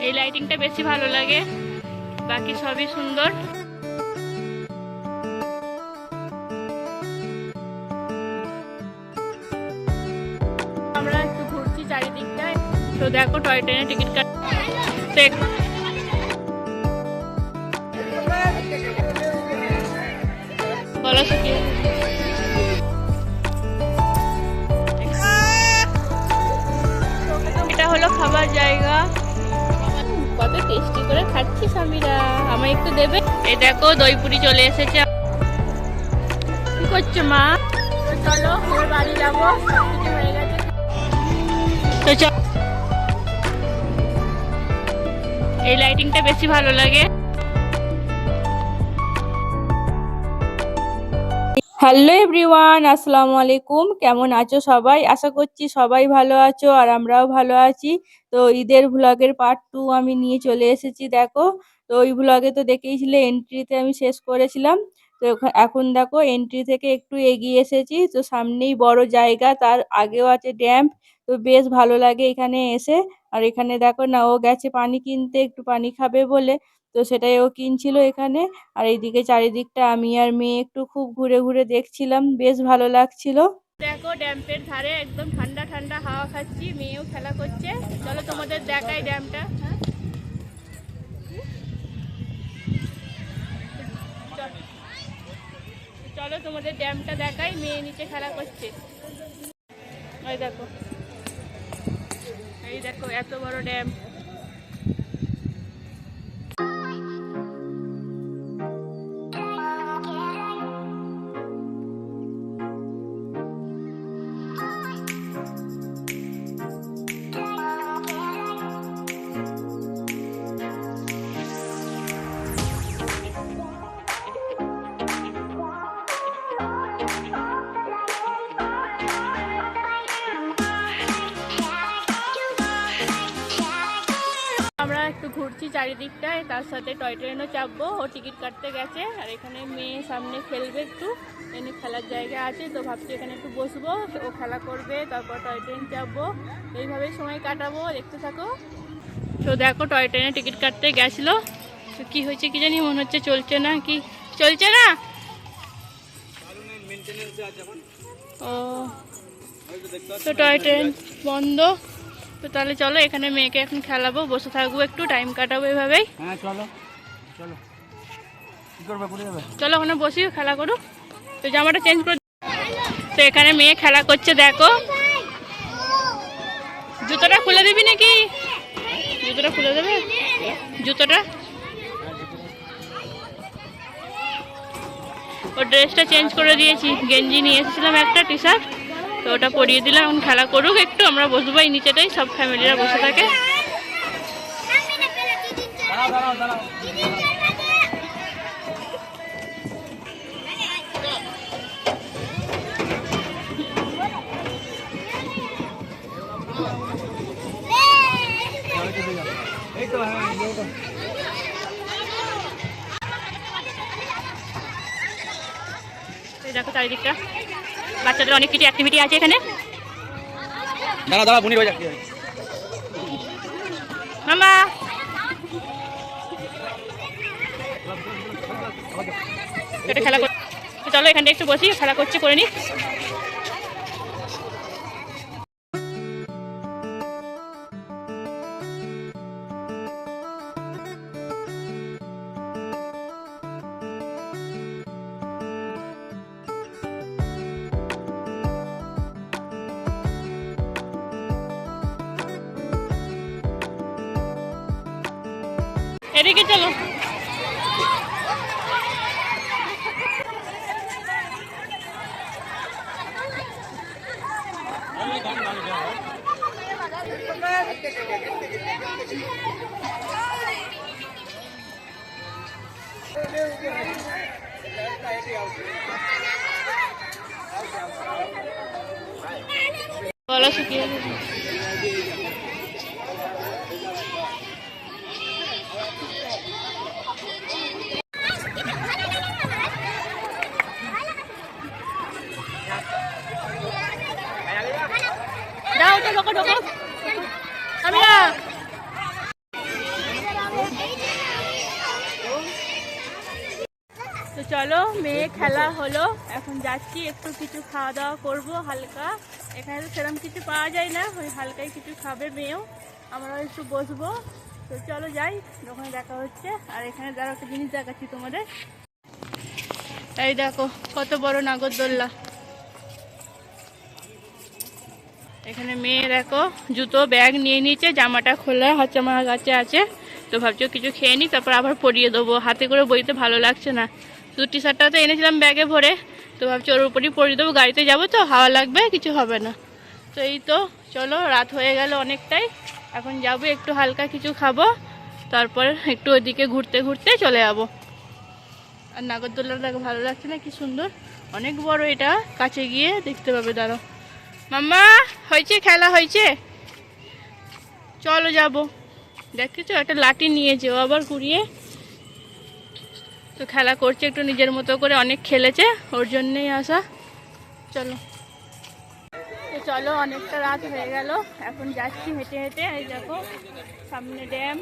এই লাইটিংটা বেশি ভালো লাগে, বাকি সবই সুন্দর। আমরা একটু ঘুরছি চারিদিকটায়, তো দেখো টয় ট্রেনের টিকিট কাটতে বলা শিখিয়ে। এটা হলো খাবার জায়গা, কত টেস্টি করে খাচ্ছি স্বামীরা, আমায় একটু দেবে। এই দেখো দইপুরি চলে এসেছে। কি করছো মা? চলো ওর বাড়ি যাবো, সবকিছু হয়ে গেছে তো চল। এই লাইটিংটা বেশি ভালো লাগে। হ্যালো এভরিওয়ান, আসসালামু আলাইকুম। কেমন আছো সবাই? আশা করছি সবাই ভালো আছো আর আমরাও ভালো আছি। তো ঈদের ভ্লগের পার্ট 2 আমি নিয়ে চলে এসেছি। দেখো, তো ওই ভ্লগে তো দেখেইছিলে এন্ট্রিতে আমি শেষ করেছিলাম। তো এখন দেখো এন্ট্রি থেকে একটু এগিয়ে এসেছি, তো সামনেই বড় জায়গা, তার আগেও আছে ড্যাম। তো বেশ ভালো লাগে এখানে এসে। আর এখানে দেখো না, ও গেছে পানি কিনতে, একটু পানি খাবে বলে, তো সেটাই ও কিনছিল এখানে। আর এইদিকে চারিদিকটা আমি আর মেয়ে একটু খুব ঘুরে ঘুরে দেখছিলাম, বেশ ভালো লাগছিল। দেখো ড্যামের ধারে একদম ঠান্ডা ঠান্ডা হাওয়া খাচ্ছি, মেয়েও খেলা করছে। চলো তোমাদের দেখাই ড্যামটা। চলো তোমাদের ড্যামটা দেখাই, মেয়ে নিচে খেলা করছে। এই দেখো এত বড় ড্যাম। আমরা একটু ঘুরছি চারিদিকটায়, তার সাথে টয় ট্রেনও চাপবো, ও টিকিট কাটতে গেছে। আর এখানে মেয়ে সামনে খেলবে, একটু এনে খেলার জায়গা আছে, তো ভাবছি এখানে একটু বসবো, ও খেলা করবে, তারপর টয় ট্রেন চাপবো, এইভাবেই সময় কাটাবো। দেখতে থাকো। তো দেখো টয় ট্রেনে টিকিট কাটতে গেছিলো, তো কি হয়েছে কি জানি, মনে হচ্ছে চলছে না, কি চলছে না। ও, তো টয় ট্রেন বন্ধ। তো তাহলে চলো, এখানে মেয়েকে এখন খেলাবো, বসে থাকবো, একটু টাইম কাটাবো এভাবেই। হ্যাঁ চলো চলো, কি করবে করে যাবে, চলো ওখানে বসি, খেলা করুক। তো জামাটা চেঞ্জ করে। তো এখানে মেয়ে খেলা করছে, দেখো। জুতোটা খুলে দিবি নাকি? জুতোটা খুলে দেবে, জুতোটা। ও ড্রেসটা চেঞ্জ করে দিয়েছি, গেঞ্জি নিয়ে এসেছিলাম একটা, টি শার্ট, তো ওটা পরিয়ে দিলাম। এখন খেলা করুক একটু, আমরা বসবো এই নিচেটাই, সব ফ্যামিলিরা বসে থাকে। দাঁড়াও দাঁড়াও দাঁড়াও। এই তো হ্যাঁ ওটা। দেখো চারিদিকটা, বাচ্চাদের অনেক কিছু অ্যাক্টিভিটি আছে এখানে। দাঁড়া দাঁড়া, বুনি হয়ে যাচ্ছে। মামা এটা খেলা করছে, চলো এখানটা একটু বসি, খেলা করছে, করে নি। এদিকে চলো। বলা শিখিয়ে। দাও তো, ঢোকো ঢোকো। আমি না চলো, মেয়ে খেলা হলো, এখন যাচ্ছি একটু কিছু খাওয়া দাওয়া করবো হালকা। এখানে তো সেরকম কিছু পাওয়া যায় না, ওই হালকাই কিছু খাবে মেয়েও, আমরাও একটু বসবো। তো চলো যাই, ওখানে দেখা হচ্ছে। আর এখানে দাঁড়া একটা জিনিস দেখাচ্ছি তোমাদের। এই দেখো কত বড় নাগরদোল্লা। এখানে মেয়ে দেখো জুতো ব্যাগ নিয়ে নিয়েছে, জামাটা খোলা হচ্ছে আমার কাছে আছে। তো ভাবছো কিছু খেয়ে নিই, তারপর আবার পরিয়ে দেবো, হাতে করে বইতে ভালো লাগছে না। শুধু টি শার্টটা তো এনেছিলাম ব্যাগে ভরে, তো ভাবছি ওর উপরই পরিয়ে দেবো, গাড়িতে যাবো তো হাওয়া লাগবে, কিছু হবে না। তো এই তো চলো, রাত হয়ে গেল অনেকটাই, এখন যাবো একটু হালকা কিছু খাবো, তারপর একটু ওইদিকে ঘুরতে ঘুরতে চলে যাবো। আর নাগরদোল্লাটা ভালো লাগছে না, কি সুন্দর, অনেক বড় এটা, কাছে গিয়ে দেখতে পাবে। দাঁড়াও মাম্মা, হয়েছে খেলা হয়েছে, চলো যাবো। দেখেছো একটা লাঠি নিয়েছে ও আবার ঘুরিয়ে, তো খেলা করছে একটু নিজের মতো করে, অনেক খেলেছে ওর জন্যই আসা। চলো তো চলো, অনেকটা রাত হয়ে গেল, এখন যাচ্ছি হেঁটে হেঁটে। এই দেখো সামনে ড্যাম,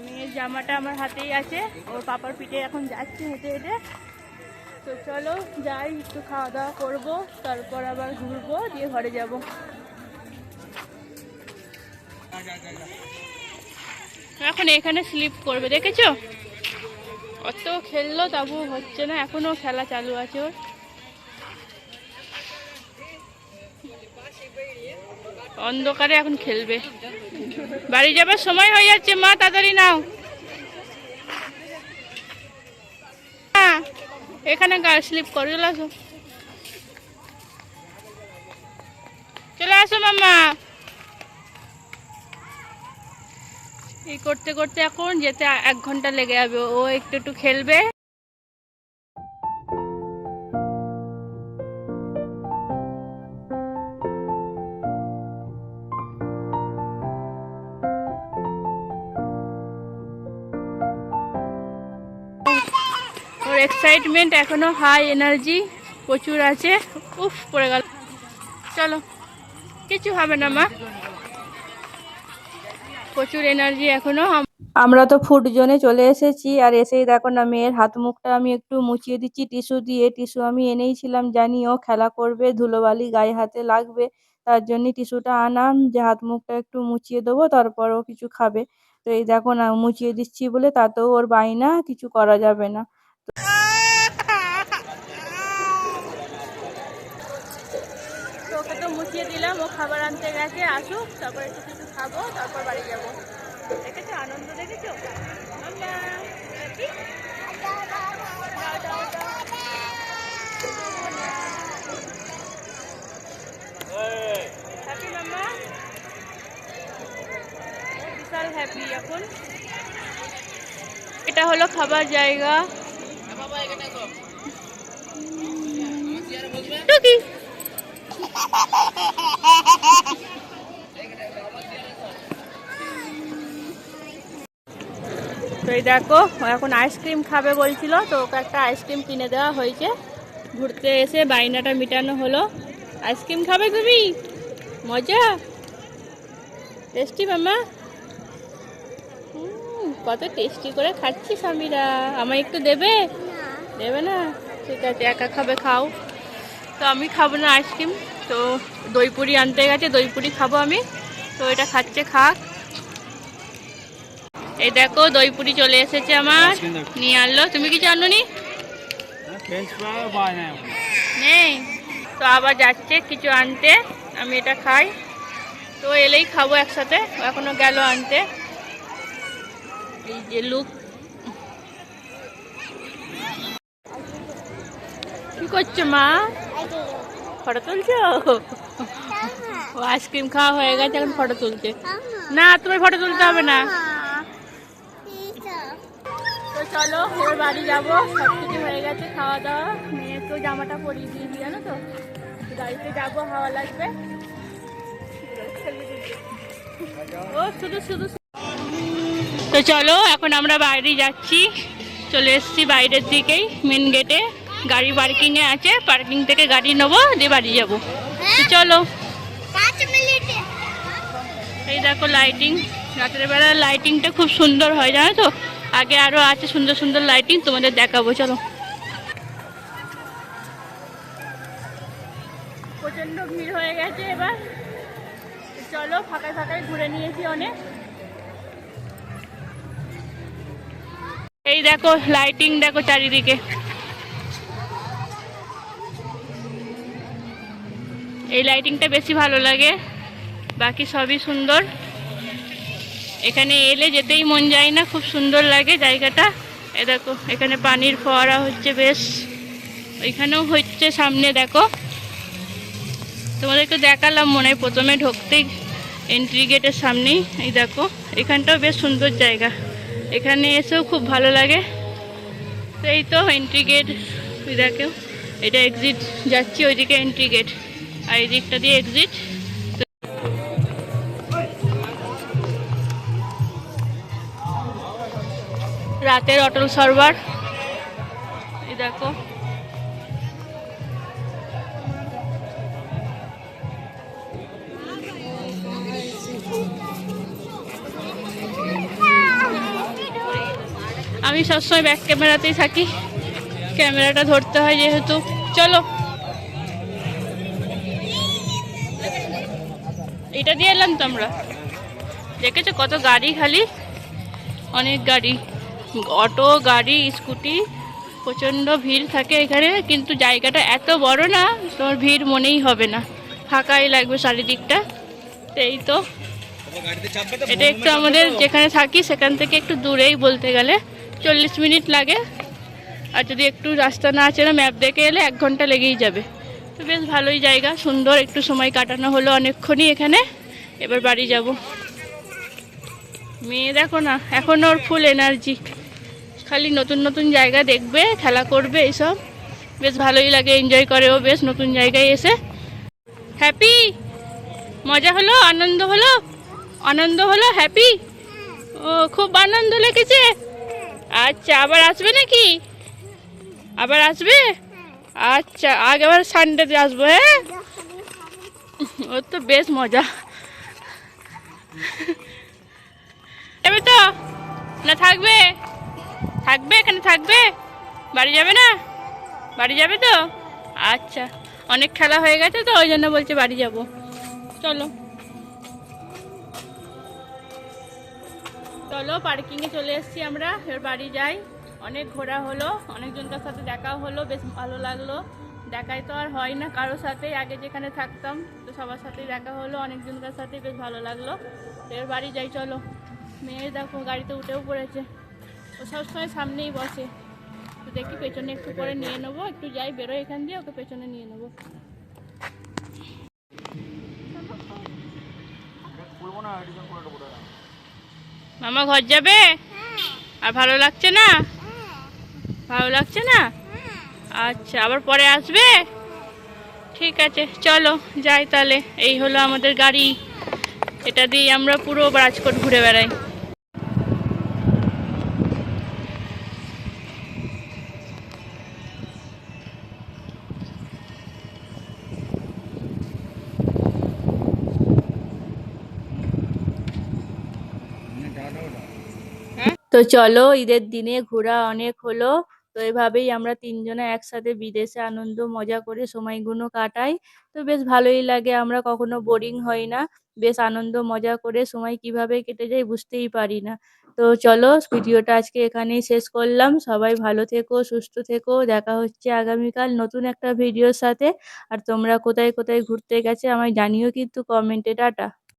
মেয়ের জামাটা আমার হাতেই আছে, ওর পাপার পিঠে এখন যাচ্ছি হেঁটে হেঁটে। তো চলো যাই, একটু খাওয়া দাওয়া করবো, তারপর আবার ঘুরবো, দিয়ে ঘরে যাব। এখন এখানে স্লিপ করবে, দেখেছো অত খেললো তবু হচ্ছে না, এখনো খেলা চালু আছে ওর। অন্ধকারে এখন খেলবে, বাড়ি যাবার সময় হয়ে যাচ্ছে, মা তাড়াতাড়ি নাও। এখানে স্লিপ করে চলে আসো, চলে আসো মাম্মা। এই করতে করতে এখন যেতে 1 ঘন্টা লেগে যাবে, ও একটু একটু খেলবে। ওর এক্সাইটমেন্ট এখনো হাই, এনার্জি প্রচুর আছে। উফ পড়ে গেল, চলো কিছু হবে না মা, প্রচুর এনার্জি এখনো। আমরা তো ফুড জোনে চলে এসেছি, আর এসেই দেখো না মেয়ের হাত মুখটা আমি একটু মুছিয়ে দিচ্ছি টিস্যু দিয়ে। টিস্যু আমি এনেইছিলাম, জানি ও খেলা করবে, ধুলোবালি গায়ে হাতে লাগবে, তার জন্য টিস্যুটা আনাম, যে হাত মুখটা একটু মুছিয়ে দেবো, তারপর ও কিছু খাবে। তো এই দেখো না মুছিয়ে দিচ্ছি বলে তাতেও ওর বায়না, কিছু করা যাবে না। তো ওকে তো মুছিয়ে দিলাম, ও খাবার আনতে গেছে, আসুক তারপর একটু কিছু খাবো, তারপর বাড়ি যাবো। দেখেছো আনন্দ, দেখেছো মাম্মা, হ্যাপি? দাও, দাও, দাও। হ্যাপি মাম্মা, বিশাল হ্যাপি এখন। এটা হলো খাবার জায়গা, টুকি। তো এই দেখো ও এখন আইসক্রিম খাবে বলছিল, তো ওকে একটা আইসক্রিম কিনে দেওয়া হয়েছে। ঘুরতে এসে বাইনাটা মিটানো হলো। আইসক্রিম খাবে তুমি? মজা, টেস্টি মাম্মা, কত টেস্টি করে খাচ্ছি স্বামীরা। আমায় একটু দেবে? দেবে না, ঠিক আছে একা খাবে, খাও। তো আমি খাবো না আইসক্রিম, তো দই পুরি আনতে গেছে, দই পুরি খাবো আমি। তো এটা খাচ্ছে, খাক। এই দেখো দই পুরি চলে এসেছে আমার, নিয়ে আনলো। তুমি কিছু আনোনি? নেই, তো আবার যাচ্ছে কিছু আনতে, আমি এটা খাই। তো এলেই খাবো একসাথে, এখনো গেল আনতে। এই যে লুক, কি করছো মা? ফটো তুলছো? ও আইসক্রিম খাওয়া হয়ে গেছে, এখন ফটো তুলছে। না তোমার ফটো তুলতে হবে না। তো চলো এবার বাড়ি যাবো, সব কিছু হয়ে গেছে, খাওয়া দাওয়া, মেয়েকেও জামাটা পরিয়ে দিয়েছি জানো তো। গাড়িতে যাবো, হাওয়া লাগবে। ও শুধু শুধু। তো চলো এখন আমরা বাইরে যাচ্ছি, চলে এসেছি বাইরের দিকেই, মেন গেটে গাড়ি পার্কিংয়ে আছে, পার্কিং থেকে গাড়ি নেবো, দিয়ে বাড়ি যাবো। তো চলো, এই দেখো লাইটিং। রাতের বেলা লাইটিংটা খুব সুন্দর হয়, জানো তো। আগে আরো আছে সুন্দর সুন্দর লাইটিং, তোমাদের দেখাবো, চলো। প্রচন্ড ভিড় হয়ে গেছে এবার, চলো ফাঁকায় ফাঁকায় ঘুরে নিয়েছি অনেক। এই দেখো লাইটিং, দেখো চারিদিকে। এই লাইটিংটা বেশি ভালো লাগে, বাকি সবই সুন্দর। এখানে এলে যেতেই মন যায় না, খুব সুন্দর লাগে জায়গাটা। এ দেখো এখানে পানির ফোয়ারা হচ্ছে বেশ, ওইখানেও হচ্ছে সামনে দেখো। তোমাদেরকে দেখালাম মনে হয় প্রথমে ঢুকতেই, এন্ট্রি গেটের সামনেই। এই দেখো এখানটাও বেশ সুন্দর জায়গা, এখানে এসেও খুব ভালো লাগে। তো এই তো এন্ট্রি গেট, ওই দেখো এটা এক্সিট যাচ্ছি, ওইদিকে এন্ট্রি গেট আর এই দিকটা দিয়ে এক্সিট। রাতের অটল সার্ভার, এই দেখো। আমি সবসময় ব্যাক ক্যামেরাতেই থাকি, ক্যামেরাটা ধরতে হয় যেহেতু। চলো এটা দিয়ে এলাম তো আমরা। দেখেছো কত গাড়ি, খালি অনেক গাড়ি, অটো গাড়ি স্কুটি, প্রচণ্ড ভিড় থাকে এখানে। কিন্তু জায়গাটা এত বড় না, তোমার ভিড় মনেই হবে না, ফাঁকাই লাগবে চারিদিকটা। তো এই তো এটা একটু আমাদের যেখানে থাকি সেখান থেকে একটু দূরেই, বলতে গেলে 40 মিনিট লাগে। আর যদি একটু রাস্তা না আছে না, ম্যাপ দেখে এলে 1 ঘন্টা লেগেই যাবে। তো বেশ ভালোই জায়গা, সুন্দর, একটু সময় কাটানো হলো অনেকক্ষণই এখানে। এবার বাড়ি যাব। মেয়ে দেখো না, এখন ওর ফুল এনার্জি, খালি নতুন নতুন জায়গা দেখবে, খেলা করবে, এইসব বেশ ভালোই লাগে, এনজয় করে ও বেশ নতুন জায়গায় এসে। হ্যাপি, মজা হলো, আনন্দ হলো, আনন্দ হলো, হ্যাপি। ও খুব আনন্দ লেগেছে। আচ্ছা আবার আসবে নাকি? আবার আসবে? আচ্ছা আগেবার সানডেতে আসবো, হ্যাঁ। ওর তো বেশ মজা। যাবে তো না থাকবে? থাকবে এখানে, থাকবে, বাড়ি যাবে না? বাড়ি যাবে তো? আচ্ছা, অনেক খেলা হয়ে গেছে তো ওই জন্য বলছে বাড়ি যাব। চলো চলো, পার্কিংয়ে চলে এসেছি আমরা, এবার বাড়ি যাই। অনেক ঘোরা হলো, অনেকজনকার সাথে দেখাও হলো, বেশ ভালো লাগলো। দেখাই তো আর হয় না কারোর সাথে, আগে যেখানে থাকতাম তো সবার সাথেই দেখা হলো, অনেকজনকার সাথে বেশ ভালো লাগলো। এবার বাড়ি যাই, চলো। মেয়ে দেখো গাড়িতে উঠেও পড়েছে, ও সবসময় সামনেই বসে। তো দেখি পেছনে একটু পরে নিয়ে নেবো, একটু যাই বেরোয় এখান দিয়ে, ওকে পেছনে নিয়ে নেবো। মামা ঘর যাবে? আর ভালো লাগছে না? ভালো লাগছে না? আচ্ছা আবার পরে আসবে? ঠিক আছে চলো যাই তাহলে। এই হলো আমাদের গাড়ি, এটা দিয়ে আমরা পুরো রাজকোট ঘুরে বেড়াই। তো চলো, ঈদের দিনে ঘোরা অনেক হলো। তো এভাবেই আমরা তিনজনে একসাথে বিদেশে আনন্দ মজা করে সময়গুলো কাটাই। তো বেশ ভালোই লাগে, আমরা কখনো বোরিং হই না, বেশ আনন্দ মজা করে সময় কিভাবে কেটে যায় বুঝতেই পারি না। তো চলো ভিডিওটা আজকে এখানেই শেষ করলাম। সবাই ভালো থেকো, সুস্থ থেকো, দেখা হচ্ছে আগামীকাল নতুন একটা ভিডিওর সাথে। আর তোমরা কোথায় কোথায় ঘুরতে গেছে আমায় জানিও কিন্তু কমেন্টে। টাটা।